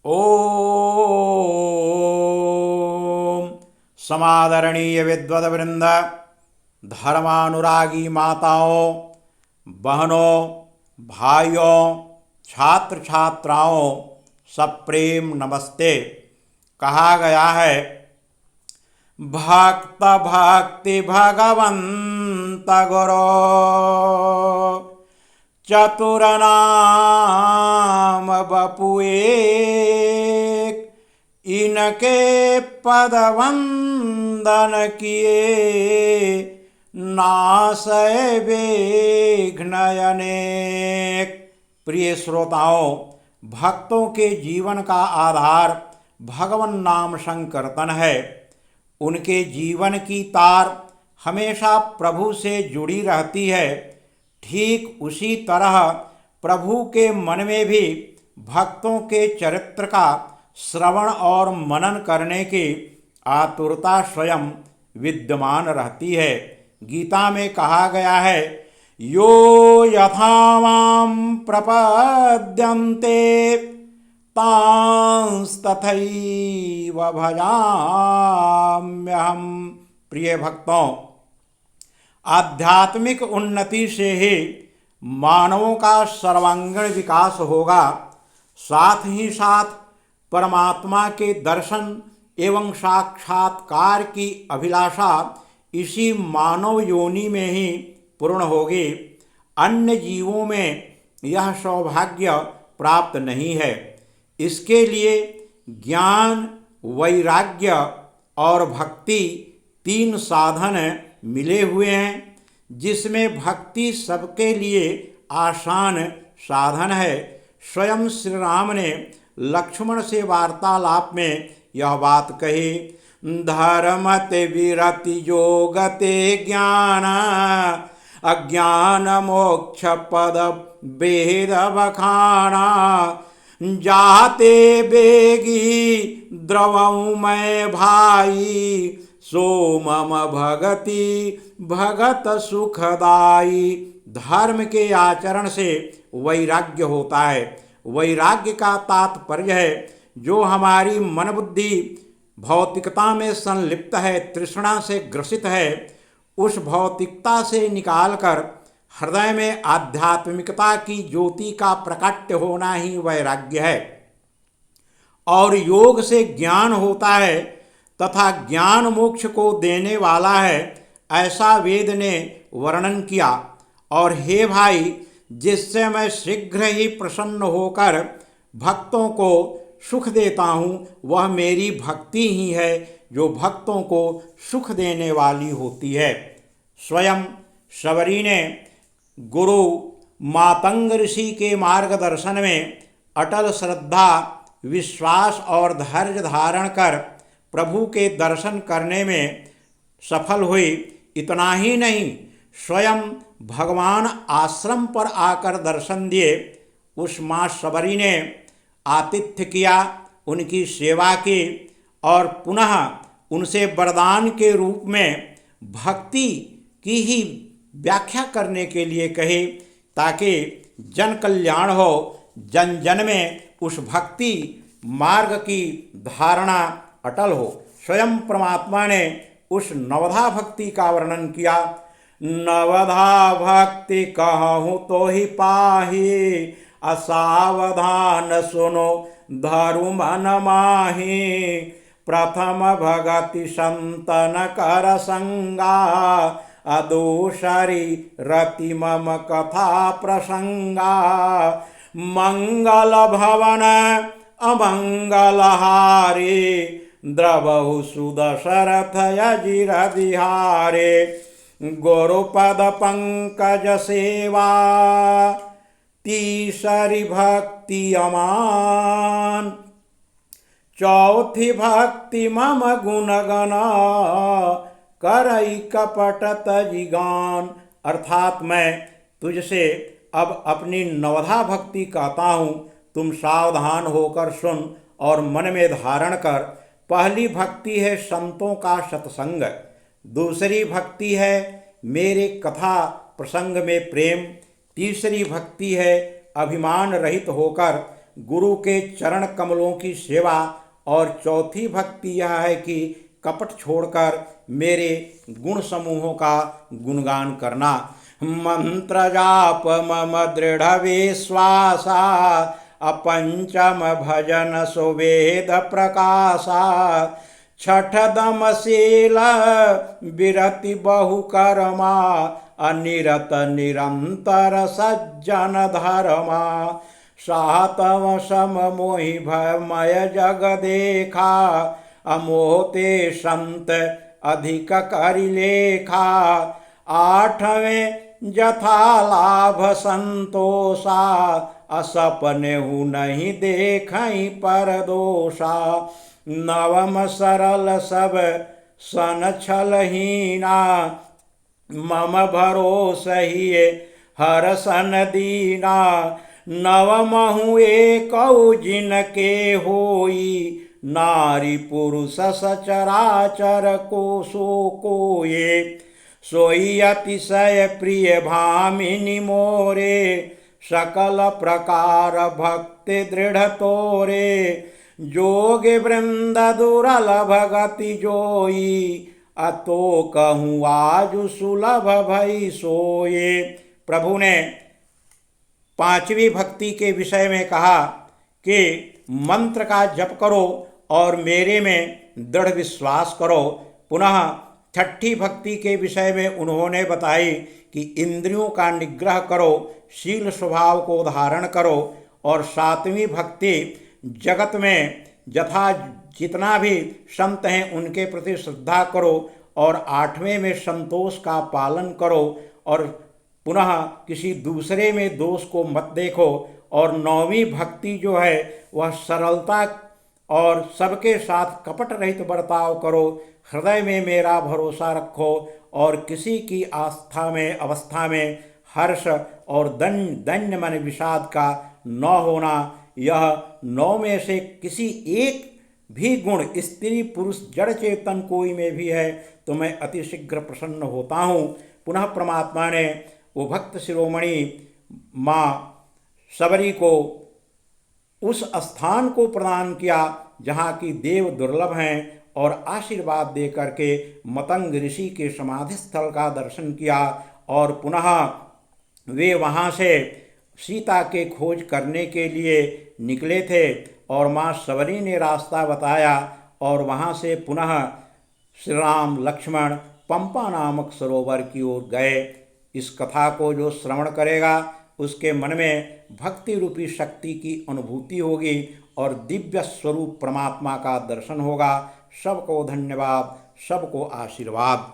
ओम समादरणीय विद्वद्वृंद, धर्मानुरागी माताओं, बहनों, भाइयों, छात्र छात्राओं, सब प्रेम नमस्ते। कहा गया है, भक्त भक्ति भगवंत गुरो चतुर नाम बपुए, इनके पद वंदन किए नासय विघ्न अनेक। प्रिय श्रोताओं, भक्तों के जीवन का आधार भगवन नाम संकीर्तन है। उनके जीवन की तार हमेशा प्रभु से जुड़ी रहती है। ठीक उसी तरह प्रभु के मन में भी भक्तों के चरित्र का श्रवण और मनन करने की आतुरता स्वयं विद्यमान रहती है। गीता में कहा गया है, यो यथा मां प्रपद्यन्ते तांस्तथैव भजाम्यहम्। प्रिय भक्तों, आध्यात्मिक उन्नति से ही मानवों का सर्वांगीण विकास होगा। साथ ही साथ परमात्मा के दर्शन एवं साक्षात्कार की अभिलाषा इसी मानव योनि में ही पूर्ण होगी। अन्य जीवों में यह सौभाग्य प्राप्त नहीं है। इसके लिए ज्ञान, वैराग्य और भक्ति तीन साधन मिले हुए हैं, जिसमें भक्ति सबके लिए आसान साधन है। स्वयं श्री राम ने लक्ष्मण से वार्तालाप में यह बात कही, धर्मते विरति योगते ज्ञान अज्ञान मोक्ष पद भेद बखाना, जाते बेगी द्रवऊ मैं भाई, सो मम भगति भगत सुखदाई। धर्म के आचरण से वैराग्य होता है। वैराग्य का तात्पर्य है, जो हमारी मन बुद्धि भौतिकता में संलिप्त है, तृष्णा से ग्रसित है, उस भौतिकता से निकालकर हृदय में आध्यात्मिकता की ज्योति का प्रकट होना ही वैराग्य है। और योग से ज्ञान होता है तथा ज्ञान मोक्ष को देने वाला है, ऐसा वेद ने वर्णन किया। और हे भाई, जिससे मैं शीघ्र ही प्रसन्न होकर भक्तों को सुख देता हूँ, वह मेरी भक्ति ही है, जो भक्तों को सुख देने वाली होती है। स्वयं शबरी ने गुरु मातंग ऋषि के मार्गदर्शन में अटल श्रद्धा, विश्वास और धैर्य धारण कर प्रभु के दर्शन करने में सफल हुई। इतना ही नहीं, स्वयं भगवान आश्रम पर आकर दर्शन दिए। उस माँ शबरी ने आतिथ्य किया, उनकी सेवा की और पुनः उनसे वरदान के रूप में भक्ति की ही व्याख्या करने के लिए कहे, ताकि जन कल्याण हो, जन जन में उस भक्ति मार्ग की धारणा अटल हो। स्वयं परमात्मा ने उस नवधा भक्ति का वर्णन किया, नवधा भक्ति कहूँ तो ही पाही, असावधान सुनो धरु मन माही, प्रथम भगति संतन कर संगा, अदोषरी रति मम कथा प्रसंगा, मंगल भवन अमंगल हारे, द्रवहु सुदशरथ यजिर बिहारे, गुरुपद पंकज सेवा, तीसरी भक्ति अमान, चौथी भक्ति मम गुणगण, करई कपट तजिगान। अर्थात मैं तुझसे अब अपनी नवधा भक्ति कहता हूँ, तुम सावधान होकर सुन और मन में धारण कर। पहली भक्ति है संतों का सत्संग, दूसरी भक्ति है मेरे कथा प्रसंग में प्रेम, तीसरी भक्ति है अभिमान रहित होकर गुरु के चरण कमलों की सेवा। और चौथी भक्ति यह है कि कपट छोड़कर मेरे गुण समूहों का गुणगान करना। मंत्र जाप मम दृढ़ विश्वासा, अपंचम भजन सुवेद प्रकाशा। छठ दमशील विरति बहुकर्मा, अनिरत निरंतर सज्जन धर्मा। सातव सम मोहि भयमय जग देखा, अमोहते संत अधिक करिलेखा। आठवें जथा लाभ संतोषा, असपने हूँ नहीं देखई पर दोषा। नवम सरल सब सन छलहीना, मम भरोसे हिये हर सन दीना। नवमहु एकौ जिनके होई, नारी पुरुष सचराचर को सो कोये। सोई अतिशय प्रिय भामिनी मोरे, सकल प्रकार भक्ति दृढ़ तोरे। जोग वृंद दुर्लभ गति जोई, अतो कहूँ आज सुलभ भई सोये। प्रभु ने पांचवी भक्ति के विषय में कहा कि मंत्र का जप करो और मेरे में दृढ़ विश्वास करो। पुनः छठी भक्ति के विषय में उन्होंने बताई कि इंद्रियों का निग्रह करो, शील स्वभाव को धारण करो। और सातवीं भक्ति जगत में यथा जितना भी संत हैं उनके प्रति श्रद्धा करो। और आठवें में संतोष का पालन करो और पुनः किसी दूसरे में दोष को मत देखो। और नौवीं भक्ति जो है वह सरलता और सबके साथ कपट रहित बर्ताव करो। हृदय में मेरा भरोसा रखो और किसी की आस्था में अवस्था में हर्ष और दैन्य मन विषाद का न होना। यह नौ में से किसी एक भी गुण स्त्री पुरुष जड़ चेतन कोई में भी है तो मैं अतिशीघ्र प्रसन्न होता हूँ। पुनः परमात्मा ने वो भक्त शिरोमणि माँ सबरी को उस स्थान को प्रदान किया जहाँ की देव दुर्लभ हैं और आशीर्वाद दे करके मतंग ऋषि के समाधि स्थल का दर्शन किया। और पुनः वे वहाँ से सीता के खोज करने के लिए निकले थे और माँ सबरी ने रास्ता बताया और वहाँ से पुनः श्री राम लक्ष्मण पंपा नामक सरोवर की ओर गए। इस कथा को जो श्रवण करेगा उसके मन में भक्ति रूपी शक्ति की अनुभूति होगी और दिव्य स्वरूप परमात्मा का दर्शन होगा। सबको धन्यवाद, सबको आशीर्वाद।